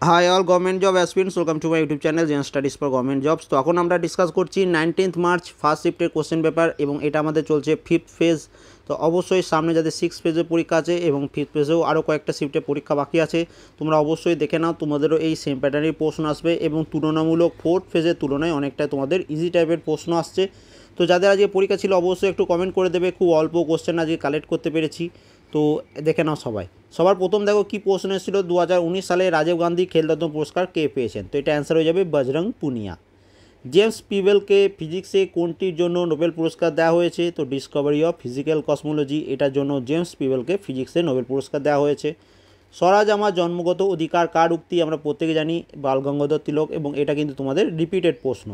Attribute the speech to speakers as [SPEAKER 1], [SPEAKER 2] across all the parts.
[SPEAKER 1] High all government job aspirants, welcome to my YouTube channel Zen studies for government jobs. তো এখন আমরা discuss করছি 19 March first শিফটের question paper এবং এটা আমাদের চলছে ফিফথ ফেজ। তো অবশ্যই সামনে যাদের সিক্স ফেজের পরীক্ষা আছে এবং ফিফথ ফেজেও আরও কয়েকটা শিফটের পরীক্ষা বাকি আছে, তোমরা অবশ্যই দেখে নাও, তোমাদেরও এই সেম প্যাটার্নের প্রশ্ন আসবে এবং তুলনামূলক ফোর্থ ফেজের তুলনায় অনেকটা তোমাদের ইজি টাইপের প্রশ্ন আসছে। তো যাদের আজকে পরীক্ষা ছিল অবশ্যই একটু কমেন্ট করে দেবে, খুব অল্প কোশ্চেন আজকে কালেক্ট করতে পেরেছি। তো দেখে নাও সবাই। সবার প্রথম দেখো কী প্রশ্ন এসেছিল, 2019 সালে রাজীব গান্ধী খেলরত্ন পুরস্কার কে পেয়েছেন? তো এটা অ্যান্সার হয়ে যাবে বজরং পুনিয়া। জেমস পিবেলকে ফিজিক্সে কোনটির জন্য নোবেল পুরস্কার দেওয়া হয়েছে? তো ডিসকভারি অফ ফিজিক্যাল কসমোলজি, এটার জন্য জেমস পিবেলকে ফিজিক্সে নোবেল পুরস্কার দেওয়া হয়েছে। স্বরাজ আমার জন্মগত অধিকার কার উক্তি? আমরা প্রত্যেকে জানি বাল গঙ্গাধর তিলক, এবং এটা কিন্তু তোমাদের রিপিটেড প্রশ্ন।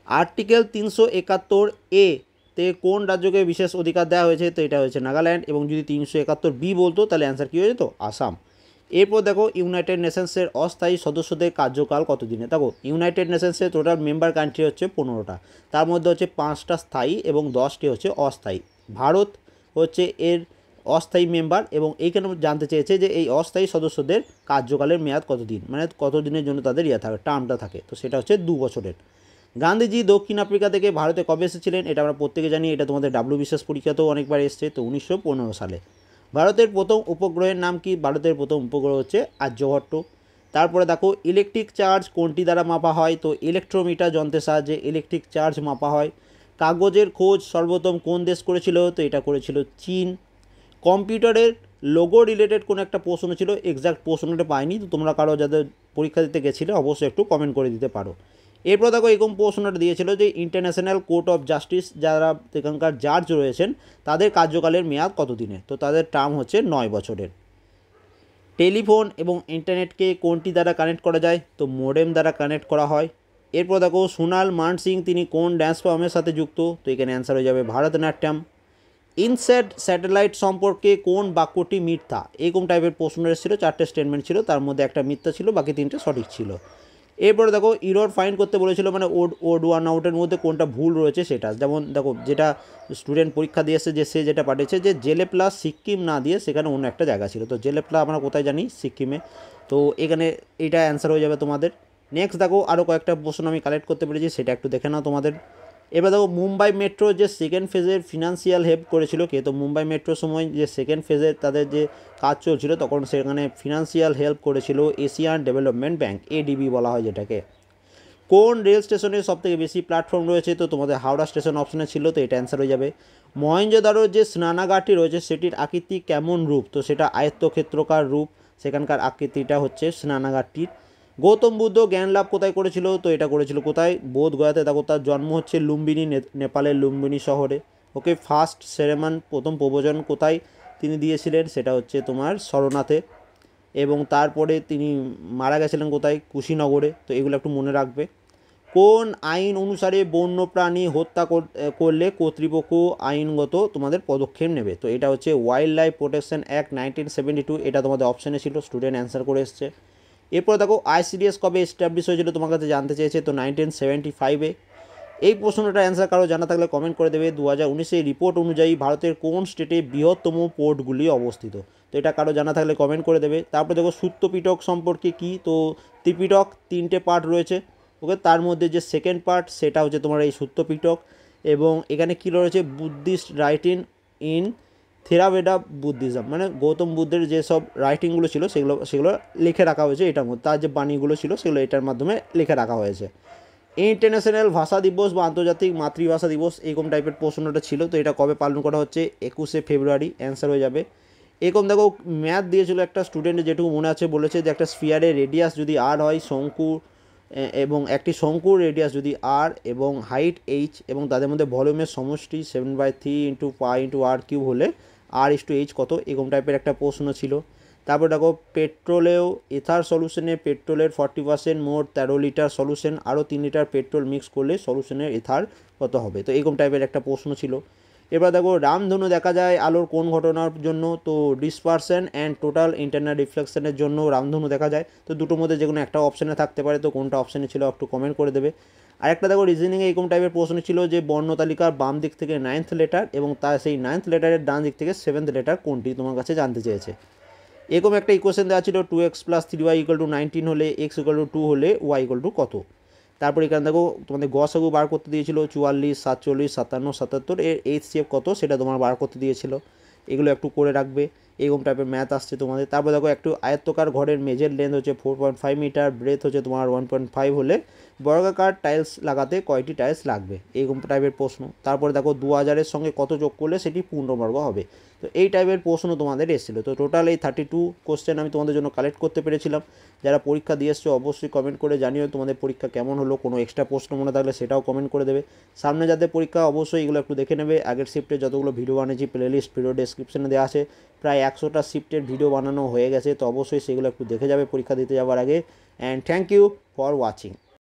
[SPEAKER 1] আর্টিকেল 371 এ তে কোন রাজ্যকে বিশেষ অধিকার দেওয়া হয়েছে? তো এটা হয়েছে নাগাল্যান্ড, এবং যদি 371 বি বলতো তাহলে অ্যান্সার কী হয়ে যেত? আসাম। এরপর দেখো ইউনাইটেড নেশনসের অস্থায়ী সদস্যদের কার্যকাল কত দিনে? দেখো ইউনাইটেড নেশনসের টোটাল মেম্বার কান্ট্রি হচ্ছে 15টা, তার মধ্যে হচ্ছে 5টা স্থায়ী এবং 10টি হচ্ছে অস্থায়ী। ভারত হচ্ছে এর অস্থায়ী মেম্বার, এবং এইখানে জানতে চেয়েছে যে এই অস্থায়ী সদস্যদের কার্যকালের মেয়াদ কত দিন, মানে কত দিনের জন্য তাদের থাকে, টার্মটা থাকে। তো সেটা হচ্ছে 2 বছরের। গান্ধীজি দক্ষিণ আফ্রিকা থেকে ভারতে কবে এসেছিলেন? এটা আমরা প্রত্যেকে জানি, এটা তোমাদের বিশেষ পরীক্ষাতেও অনেকবার এসছে। তো 1915 সালে। ভারতের প্রথম উপগ্রহের নাম কি? ভারতের প্রথম উপগ্রহ হচ্ছে আর্যভট্ট। তারপরে দেখো ইলেকট্রিক চার্জ কোনটি দ্বারা মাপা হয়? তো ইলেকট্রোমিটার যন্ত্রের সাহায্যে ইলেকট্রিক চার্জ মাপা হয়। কাগজের খোঁজ সর্বপ্রথম কোন দেশ করেছিল? তো এটা করেছিল চীন। কম্পিউটারের লোগো রিলেটেড কোনো একটা প্রশ্ন ছিল, এক্সাক্ট প্রশ্নটা পাইনি, তো তোমরা কারো যাদের পরীক্ষা দিতে গেছিলে অবশ্যই একটু কমেন্ট করে দিতে পারো। এরপর দেখো এরকম প্রশ্নটা দিয়েছিল যে ইন্টারন্যাশনাল কোর্ট অফ জাস্টিস যারা এখানকার জাজ রয়েছেন তাদের কার্যকালের মেয়াদ কত দিনের? তো তাদের টার্ম হচ্ছে 9 বছরের। টেলিফোন এবং ইন্টারনেটকে কোনটি দ্বারা কানেক্ট করা যায়? তো মোডেম দ্বারা কানেক্ট করা হয়। এরপর দেখো সোনাল মান সিং তিনি কোন ড্যান্স ফর্মের সাথে যুক্ত? তো এখানে অ্যান্সার হয়ে যাবে ভারতনাট্যম। ইনস্যাট স্যাটেলাইট সম্পর্কে কোন বাক্যটি মিথ্যা? এরকম টাইপের প্রশ্ন এসেছিল, 4টে স্টেটমেন্ট ছিল, তার মধ্যে একটা মিথ্যা ছিল, বাকি 3টে সঠিক ছিল। এরপরে দেখো ইরর ফাইন্ড করতে বলেছিল, মানে ওড ওয়ান আউটের মধ্যে কোনটা ভুল রয়েছে সেটা। যেমন দেখো যেটা স্টুডেন্ট পরীক্ষা দিয়েছে যে সে যেটা পাঠিয়েছে যে জেলে প্লাস সিক্কিম না দিয়ে সেখানে অন্য একটা জায়গা ছিল, তো জেলে প্লাস আমরা কোথায় জানি? সিক্কিমে। তো এখানে এটা অ্যান্সার হয়ে যাবে তোমাদের। নেক্সট দেখো আরও কয়েকটা প্রশ্ন আমি কালেক্ট করতে পেরেছি, সেটা একটু দেখে নাও তোমাদের। এবার দেখো মুম্বাই মেট্রো যে সেকেন্ড ফেজের ফিনান্সিয়াল হেল্প করেছিল কে? তো মুম্বাই মেট্রোর সময় যে সেকেন্ড ফেজের তাদের যে কাজ চলছিল তখন সেখানে ফিনান্সিয়াল হেল্প করেছিল এশিয়ান ডেভেলপমেন্ট ব্যাঙ্ক, এডিবি বলা হয় যেটাকে। কোন রেল স্টেশনের সবথেকে বেশি প্ল্যাটফর্ম রয়েছে? তো তোমাদের হাওড়া স্টেশন অপশনে ছিল, তো এটা অ্যান্সার হয়ে যাবে। মহেঞ্জোদারোর যে স্নানাগারটি রয়েছে সেটির আকৃতি কেমন রূপ? তো সেটা আয়ত্তক্ষেত্রকার রূপ, সেখানকার আকৃতিটা হচ্ছে স্নানাগারটির। গৌতম বুদ্ধ জ্ঞান লাভ কোথায় করেছিল? তো এটা করেছিল কোথায়? বোধগয়াতে। দেখো তার জন্ম হচ্ছে লুম্বিনী, নেপালের লুম্বিনী শহরে। ওকে ফার্স্ট সেরেমান, প্রথম প্রবচন কোথায় তিনি দিয়েছিলেন? সেটা হচ্ছে তোমার সরনাথে। এবং তারপরে তিনি মারা গেছিলেন কোথায়? কুশীনগরে। তো এগুলো একটু মনে রাখবে। কোন আইন অনুসারে বন্য প্রাণী হত্যা করলে কর্তৃপক্ষ আইনগত তোমাদের পদক্ষেপ নেবে? তো এটা হচ্ছে ওয়াইল্ড লাইফ প্রোটেকশন অ্যাক্ট 1972, এটা তোমাদের অপশানে ছিল, স্টুডেন্ট অ্যান্সার করে এসছে। এরপর দেখো আইসিডিএস কবে এস্টাবলিশ হয়েছিল তোমার কাছে জানতে চেয়েছে, তো 1975-এ। এই প্রশ্নটার অ্যান্সার কারো জানা থাকলে কমেন্ট করে দেবে। 2019 রিপোর্ট অনুযায়ী ভারতের কোন স্টেটে বৃহত্তম পোর্টগুলি অবস্থিত? তো এটা কারো জানা থাকলে কমেন্ট করে দেবে। তারপর দেখো সূত্রপিটক সম্পর্কে কি? তো ত্রিপিটক 3টে পার্ট রয়েছে, ওকে, তার মধ্যে যে সেকেন্ড পার্ট সেটা হচ্ছে তোমার এই সূত্রপিটক। এবং এখানে কী রয়েছে? বুদ্ধিস্ট রাইটিং ইন থেরাভেডা বুদ্ধিজম, মানে গৌতম বুদ্ধের যেসব রাইটিংগুলো ছিল সেগুলো সেগুলো লিখে রাখা হয়েছে এটার মধ্যে, তার যে বাণীগুলো ছিল সেগুলো এটার মাধ্যমে লিখে রাখা হয়েছে। ইন্টারন্যাশনাল ভাষা দিবস বা আন্তর্জাতিক মাতৃভাষা দিবস এরকম টাইপের প্রশ্নটা ছিল, তো এটা কবে পালন করা হচ্ছে? 21শে ফেব্রুয়ারি, অ্যান্সার হয়ে যাবে। এরকম দেখো ম্যাথ দিয়েছিল একটা স্টুডেন্টের, যেটুকু মনে আছে বলেছে যে একটা স্ফিয়ারের রেডিয়াস যদি আর হয়, শঙ্কু এবং একটি শঙ্কুর রেডিয়াস যদি আর এবং হাইট এইচ এবং তাদের মধ্যে ভলিউমের সমষ্টি 7/3 ইন্টু পাই ইন্টু আর কিউব হলে R/H কত? এরকম টাইপের একটা প্রশ্ন ছিল। তারপর দেখো পেট্রোলেও এথার সলিউশনে পেট্রোলের 40% মোট 13 লিটার সলিউশন, আরও 3 লিটার পেট্রোল মিক্স করলে সলিউশনের এথার কত হবে? তো এরকম টাইপের একটা প্রশ্ন ছিল। এবার দেখো রামধনু দেখা যায় আলোর কোন ঘটনার জন্য? তো ডিসপারশন অ্যান্ড টোটাল ইন্টারনাল রিফ্লেকশনের জন্য রামধনু দেখা যায়। তো দুটোর মধ্যে যে কোনো একটা অপশানে থাকতে পারে, তো কোনটা অপশানে ছিল একটু কমেন্ট করে দেবে। আরেকটা দেখো রিজনিংয়ে এরকম টাইপের প্রশ্ন ছিল যে বর্ণ তালিকার বাম দিক থেকে 9th লেটার এবং তার সেই 9th লেটারের ডান দিক থেকে 7th লেটার কোনটি তোমার কাছে জানতে চেয়েছে। এরকম একটা ইকুয়েশন দেওয়া ছিল 2x + 3y = 19 হলে x = 2 হলে y = কত। তারপর এখানে দেখো তোমাদের গসাগু বার করতে দিয়েছিল 44, 47, 57, 77 এর HCF কত সেটা তোমার বার করতে দিয়েছিল। এগুলো একটু করে রাখবে, এরকম টাইপের ম্যাথ আসছে তোমাদের। তারপর দেখো একটু আয়ত্তকার ঘরের মেজের লেন্থ হচ্ছে 4.5 মিটার, ব্রেথ হচ্ছে তোমার 1.5 হলে বর্গাকার টাইলস লাগাতে কয়টি টাইলস লাগবে, এরকম টাইপের প্রশ্ন। তারপরে দেখো 2000-এর সঙ্গে কত যোগ করলে সেটি পূর্ণবর্গ হবে। তো এই টাইপের প্রশ্ন তোমাদের এসেছিলো। তো টোটাল এই 32 কোশ্চেন আমি তোমাদের জন্য কালেক্ট করতে পেরেছিলাম। যারা পরীক্ষা দিয়ে এসছো অবশ্যই কমেন্ট করে জানিও তোমাদের পরীক্ষা কেমন হলো, কোনো এক্সট্রা প্রশ্ন মনে থাকলে সেটাও কমেন্ট করে দেবে। সামনে যাদের পরীক্ষা অবশ্যই এগুলো একটু দেখে নেবে। আগের শিফটে যতগুলো ভিডিও বানিয়েছি প্লেলিস্ট ভিডিও ডেসক্রিপশনে দেওয়া আছে, প্রায় 100টা শিফটের ভিডিও বানানো হয়ে গেছে। তো অবশ্যই সেগুলো একটু দেখে যাবে পরীক্ষা দিতে যাওয়ার আগে। And thank you for watching.